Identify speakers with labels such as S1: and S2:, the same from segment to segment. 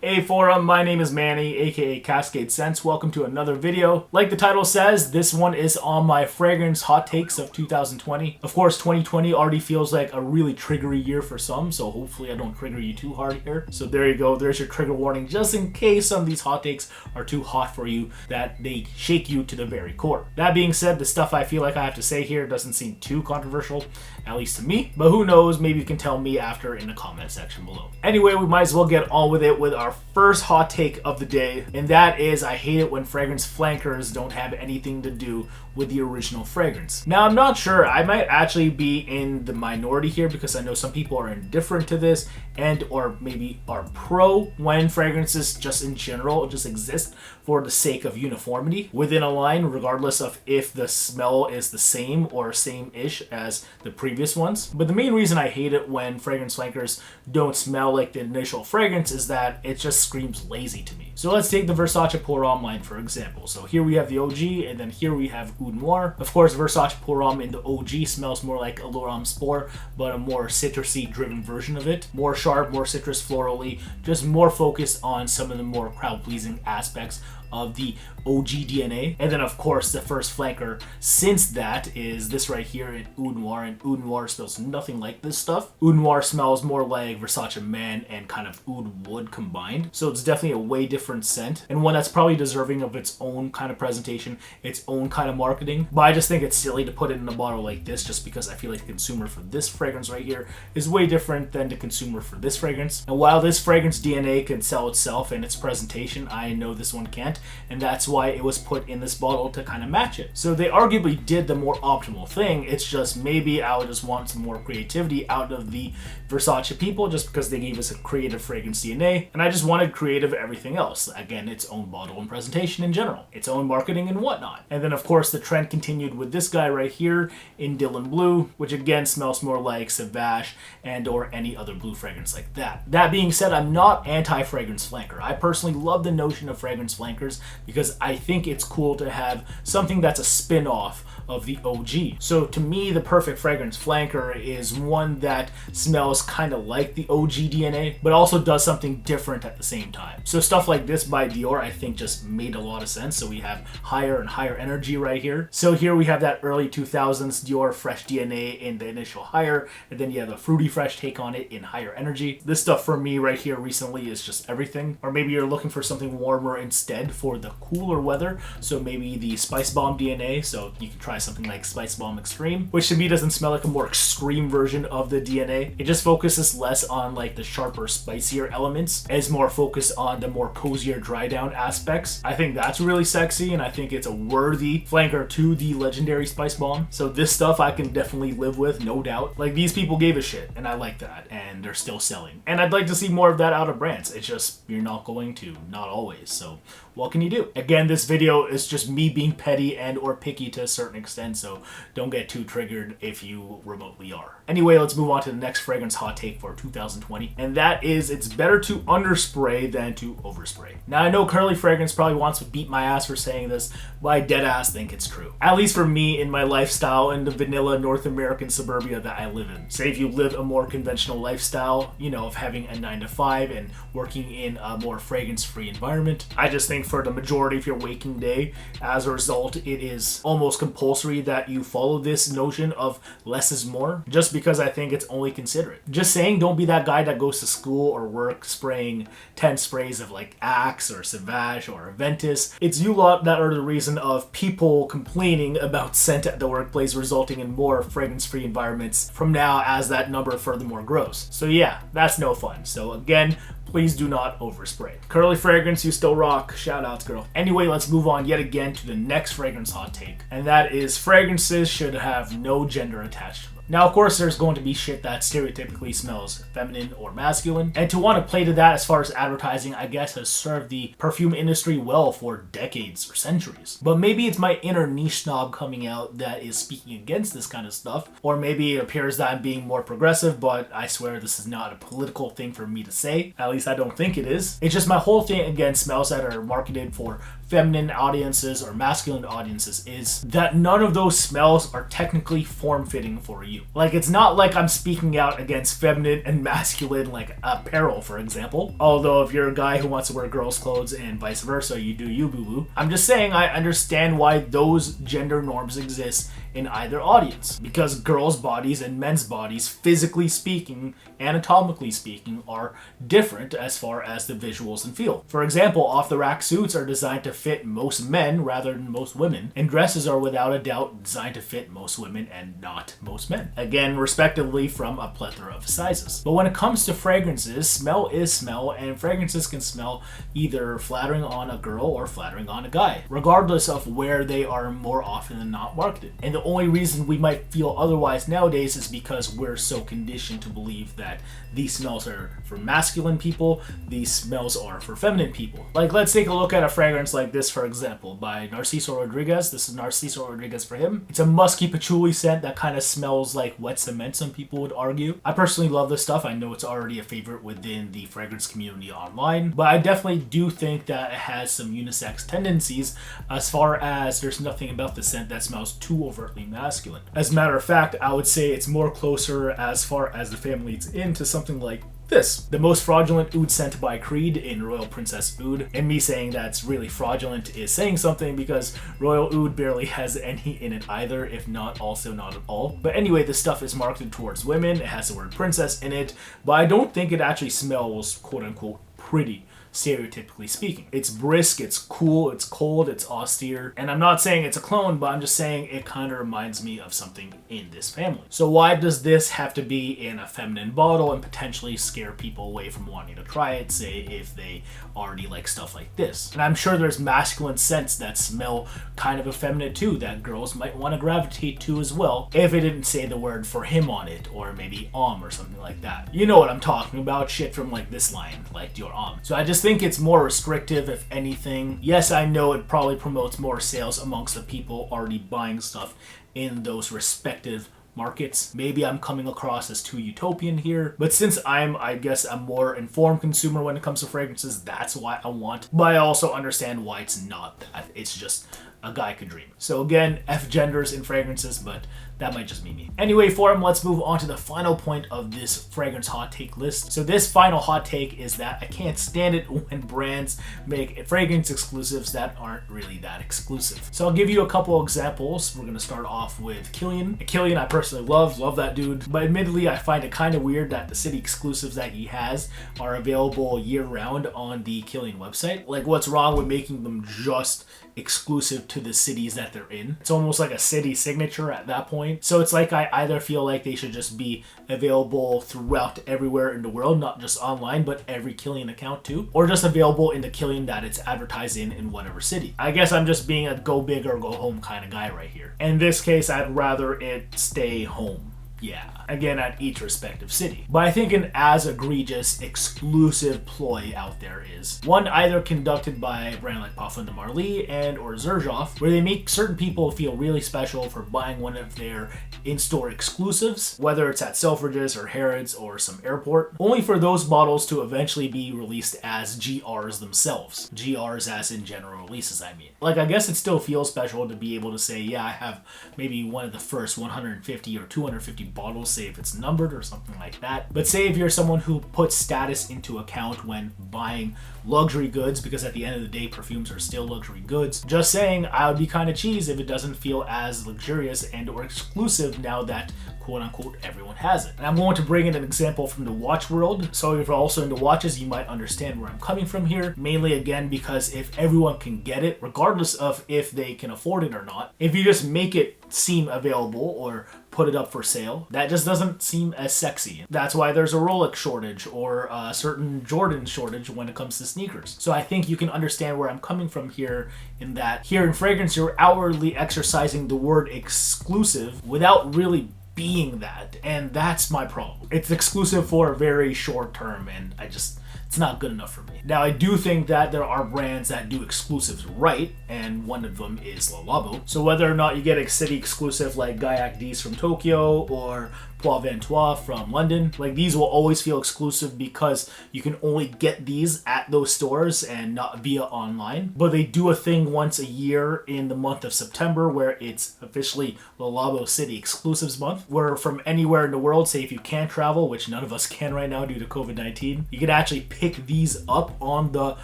S1: Hey forum, my name is Manny, aka CascadeScents. Welcome to another video. Like the title says, this one is on my fragrance hot takes of 2020. Of course, 2020 already feels like a really triggery year for some, so hopefully I don't trigger you too hard here. So there you go, there's your trigger warning, just in case some of these hot takes are too hot for you, that they shake you to the very core. That being said, the stuff I feel like I have to say here doesn't seem too controversial, at least to me, but who knows, maybe you can tell me after in the comment section below. Anyway, we might as well get on with it with our first hot take of the day, and that is I hate it when fragrance flankers don't have anything to do with the original fragrance. Now, I'm not sure, I might actually be in the minority here because I know some people are indifferent to this and or maybe are pro when fragrances just in general just exist for the sake of uniformity within a line, regardless of if the smell is the same or same-ish as the previous ones. But the main reason I hate it when fragrance flankers don't smell like the initial fragrance is that it just screams lazy to me. So let's take the Versace Pour Homme line for example. So here we have the OG, and then here we have Oud Noir. Of course, Versace Pour Homme in the OG smells more like Allure Homme Sport, but a more citrusy driven version of it. More sharp, more citrus florally, just more focused on some of the more crowd-pleasing aspects of the OG DNA. And then of course the first flanker since that is this right here in Oud Noir, and Oud Noir smells nothing like this stuff. Oud Noir smells more like Versace Man and kind of Oud Wood combined, so it's definitely a way different scent, and one that's probably deserving of its own kind of presentation, its own kind of marketing. But I just think it's silly to put it in a bottle like this just because I feel like the consumer for this fragrance right here is way different than the consumer for this fragrance. And while this fragrance DNA can sell itself and its presentation, I know this one can't, and that's why it was put in this bottle to kind of match it. So they arguably did the more optimal thing. It's just maybe I would just want some more creativity out of the Versace people just because they gave us a creative fragrance DNA, and I just wanted creative everything else. Again, its own bottle and presentation in general, its own marketing and whatnot. And then of course the trend continued with this guy right here in Dylan Blue, which again smells more like Sauvage and or any other blue fragrance like that. That being said, I'm not anti-fragrance flanker. I personally love the notion of fragrance flankers because I think it's cool to have something that's a spin-off of the OG. So to me, the perfect fragrance flanker is one that smells kind of like the OG DNA, but also does something different at the same time. So stuff like this by Dior, I think just made a lot of sense. So we have higher and higher energy right here. So here we have that early 2000s Dior fresh DNA in the initial higher, and then you have a fruity fresh take on it in higher energy. This stuff for me right here recently is just everything. Or maybe you're looking for something warmer instead for the cooler weather. So maybe the Spice Bomb DNA. So you can try something like Spice Bomb Extreme, which to me doesn't smell like a more extreme version of the DNA. It just focuses less on like the sharper, spicier elements, and is more focused on the more cozier dry down aspects. I think that's really sexy, and I think it's a worthy flanker to the legendary Spice Bomb. So this stuff I can definitely live with, no doubt. Like, these people gave a shit, and I like that, and they're still selling. And I'd like to see more of that out of brands. It's just, you're not going to, not always. So what can you do? Again, this video is just me being petty and or picky to a certain extent, so don't get too triggered if you remotely are. Anyway, let's move on to the next fragrance hot take for 2020, and that is it's better to underspray than to overspray. Now, I know Curly Fragrance probably wants to beat my ass for saying this, but I deadass think it's true. At least for me in my lifestyle in the vanilla North American suburbia that I live in. Say if you live a more conventional lifestyle, you know, of having a 9-to-5 and working in a more fragrance-free environment, I just think for the majority of your waking day, as a result, it is almost compulsory that you follow this notion of less is more, just because I think it's only considerate. Just saying, don't be that guy that goes to school or work spraying 10 sprays of like Axe or Sauvage or Aventus. It's you lot that are the reason of people complaining about scent at the workplace, resulting in more fragrance-free environments from now as that number furthermore grows. So yeah, that's no fun. So again, please do not overspray. Curly Fragrance, you still rock. Shout outs, girl. Anyway, let's move on yet again to the next fragrance hot take, and that is fragrances should have no gender attached to them. Now, of course, there's going to be shit that stereotypically smells feminine or masculine, and to want to play to that as far as advertising, I guess, has served the perfume industry well for decades or centuries. But maybe it's my inner niche snob coming out that is speaking against this kind of stuff, or maybe it appears that I'm being more progressive, but I swear this is not a political thing for me to say. At least I don't think it is. It's just my whole thing against smells that are marketed for feminine audiences or masculine audiences is that none of those smells are technically form-fitting for you. you. Like, it's not like I'm speaking out against feminine and masculine, like, apparel, for example. Although if you're a guy who wants to wear girls' clothes and vice versa, you do you, boo-boo. I'm just saying I understand why those gender norms exist in either audience. Because girls' bodies and men's bodies, physically speaking, anatomically speaking, are different as far as the visuals and feel. For example, off-the-rack suits are designed to fit most men rather than most women, and dresses are without a doubt designed to fit most women and not most men. Again, respectively from a plethora of sizes. But when it comes to fragrances, smell is smell, and fragrances can smell either flattering on a girl or flattering on a guy, regardless of where they are more often than not marketed. And the only reason we might feel otherwise nowadays is because we're so conditioned to believe that these smells are for masculine people, these smells are for feminine people. Like, let's take a look at a fragrance like this, for example, by Narciso Rodriguez. This is Narciso Rodriguez for him. It's a musky patchouli scent that kind of smells like wet cement, some people would argue. I personally love this stuff. I know it's already a favorite within the fragrance community online, but I definitely do think that it has some unisex tendencies as far as there's nothing about the scent that smells too overtly masculine. As a matter of fact, I would say it's more closer as far as the family it's in to something like this, the Most Fraudulent Oud scent by Creed in Royal Princess Oud. And me saying that's really fraudulent is saying something because Royal Oud barely has any in it either, if not also not at all. But anyway, this stuff is marketed towards women. It has the word princess in it, but I don't think it actually smells quote unquote pretty, stereotypically speaking. It's brisk, it's cool, it's cold, it's austere. And I'm not saying it's a clone, but I'm just saying it kind of reminds me of something in this family. So why does this have to be in a feminine bottle and potentially scare people away from wanting to try it, say if they already like stuff like this? And I'm sure there's masculine scents that smell kind of effeminate too that girls might want to gravitate to as well if it didn't say the word for him on it, or maybe Homme or something like that. You know what I'm talking about, shit from like this line, like Dior Homme. So I just think it's more restrictive if anything. Yes, I know it probably promotes more sales amongst the people already buying stuff in those respective markets. Maybe I'm coming across as too utopian here, but since I guess a more informed consumer when it comes to fragrances, that's why I want. But I also understand why it's not that. It's just a guy could dream. So again, F genders in fragrances, but that might just be me. Anyway, Forum, let's move on to the final point of this fragrance hot take list. So this final hot take is that I can't stand it when brands make fragrance exclusives that aren't really that exclusive. So I'll give you a couple examples. We're gonna start off with Kilian. Kilian I personally love that dude, but admittedly I find it kind of weird that the city exclusives that he has are available year-round on the Kilian website. Like, what's wrong with making them just exclusive to the cities that they're in? It's almost like a city signature at that point. So it's like I either feel like they should just be available throughout everywhere in the world, not just online, but every Kilian account too, or just available in the Kilian that it's advertised in whatever city. I guess I'm just being a go big or go home kind of guy right here. In this case, I'd rather it stay home. Yeah, again at each respective city. But I think an as egregious exclusive ploy out there is one either conducted by a brand like Parfum de Marly and or Xerjoff, where they make certain people feel really special for buying one of their in-store exclusives, whether it's at Selfridges or Harrods or some airport, only for those bottles to eventually be released as GRs themselves. GRs as in general releases, I mean. Like, I guess it still feels special to be able to say, yeah, I have maybe one of the first 150 or 250 bottles, say if it's numbered or something like that. But say if you're someone who puts status into account when buying luxury goods, because at the end of the day perfumes are still luxury goods, just saying I would be kind of cheese if it doesn't feel as luxurious and or exclusive now that quote unquote everyone has it. And I'm going to bring in an example from the watch world. So if you're also into watches, you might understand where I'm coming from here. Mainly again because if everyone can get it, regardless of if they can afford it or not, if you just make it seem available or put it up for sale, that just doesn't seem as sexy. That's why there's a Rolex shortage or a certain Jordan shortage when it comes to sneakers. So I think you can understand where I'm coming from here, in that here in fragrance you're outwardly exercising the word exclusive without really being that, and that's my problem. It's exclusive for a very short term, and I just it's not good enough for me. Now, I do think that there are brands that do exclusives right, and one of them is Le Labo. So whether or not you get a city exclusive like Gaillac D's from Tokyo or Pois Ventois from London, like these will always feel exclusive because you can only get these at those stores and not via online. But they do a thing once a year in the month of September where it's officially Le Labo City Exclusives Month, where from anywhere in the world, say if you can't travel, which none of us can right now due to COVID-19, you can actually pick these up on the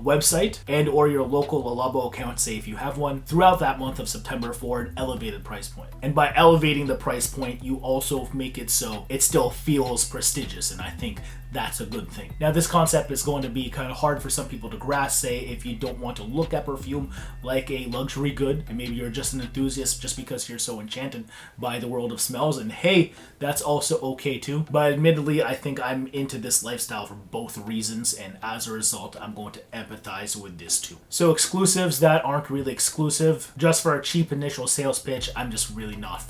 S1: website and or your local Le Labo account, say if you have one, throughout that month of September for an elevated price point. And by elevating the price point, you also make it so it still feels prestigious, and I think that's a good thing. Now, this concept is going to be kind of hard for some people to grasp, say if you don't want to look at perfume like a luxury good, and maybe you're just an enthusiast just because you're so enchanted by the world of smells, and hey, that's also okay too. But admittedly, I think I'm into this lifestyle for both reasons, and as a result, I'm going to empathize with this too. So exclusives that aren't really exclusive, just for a cheap initial sales pitch, I'm just really not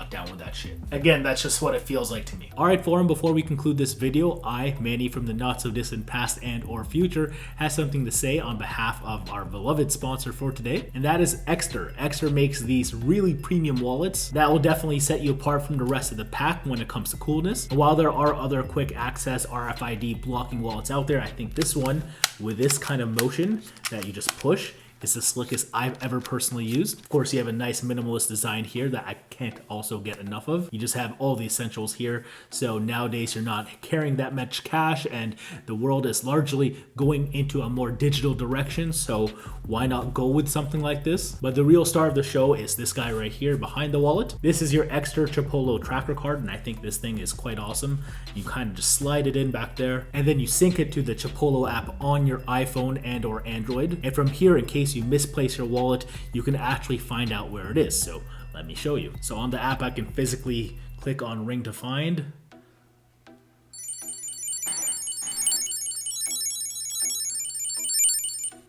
S1: down with that shit. Again, that's just what it feels like to me. Alright, Forum, before we conclude this video, I, Manny from the not so distant past and or future, has something to say on behalf of our beloved sponsor for today, and that is Ekster. Ekster makes these really premium wallets that will definitely set you apart from the rest of the pack when it comes to coolness. And while there are other quick access RFID blocking wallets out there, I think this one with this kind of motion that you just push is the slickest I've ever personally used. Of course, you have a nice minimalist design here that I can't also get enough of. You just have all the essentials here. So nowadays you're not carrying that much cash and the world is largely going into a more digital direction. So why not go with something like this? But the real star of the show is this guy right here behind the wallet. This is your Ekster Chipolo tracker card, and I think this thing is quite awesome. You kind of just slide it in back there and then you sync it to the Chipolo app on your iPhone and or Android. And from here, in case you misplace your wallet, you can actually find out where it is. So let me show you. So on the app, I can physically click on ring to find.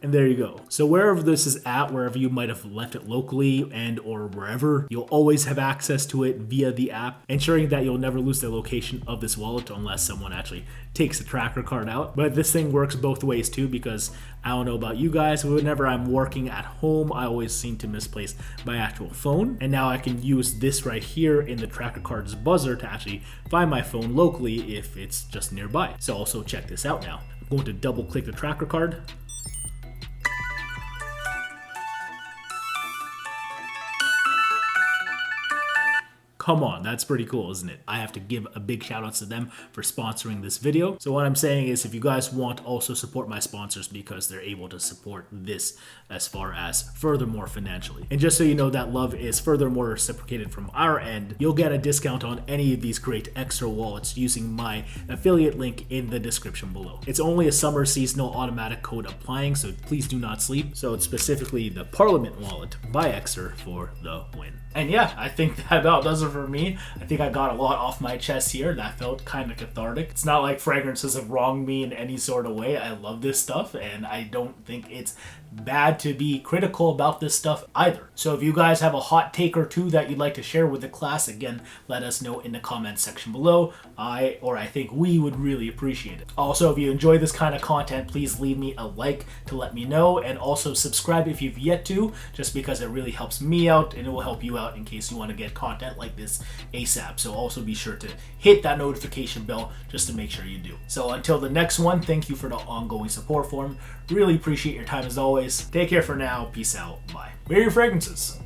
S1: And there you go. So wherever this is at, wherever you might have left it locally and or wherever, you'll always have access to it via the app, ensuring that you'll never lose the location of this wallet unless someone actually takes the tracker card out. But this thing works both ways too, because I don't know about you guys, but whenever I'm working at home, I always seem to misplace my actual phone. And now I can use this right here in the tracker card's buzzer to actually find my phone locally if it's just nearby. So also check this out now. I'm going to double click the tracker card. Come on, that's pretty cool, isn't it? I have to give a big shout out to them for sponsoring this video. So what I'm saying is, if you guys want, also support my sponsors because they're able to support this as far as furthermore financially. And just so you know, that love is furthermore reciprocated from our end. You'll get a discount on any of these great Ekster wallets using my affiliate link in the description below. It's only a summer seasonal automatic code applying, so please do not sleep. So it's specifically the Parliament wallet by Ekster for the win. And yeah, I think that about does it for me. I think I got a lot off my chest here. That felt kind of cathartic. It's not like fragrances have wronged me in any sort of way. I love this stuff, and I don't think it's bad to be critical about this stuff either. So if you guys have a hot take or two that you'd like to share with the class, again, let us know in the comments section below. I think we would really appreciate it. Also, if you enjoy this kind of content, please leave me a like to let me know, and also subscribe if you've yet to, just because it really helps me out and it will help you out in case you want to get content like this ASAP. So also be sure to hit that notification bell just to make sure you do. So until the next one, thank you for the ongoing support, Forum. Really appreciate your time as always. Take care for now. Peace out. Bye. Wear your fragrances.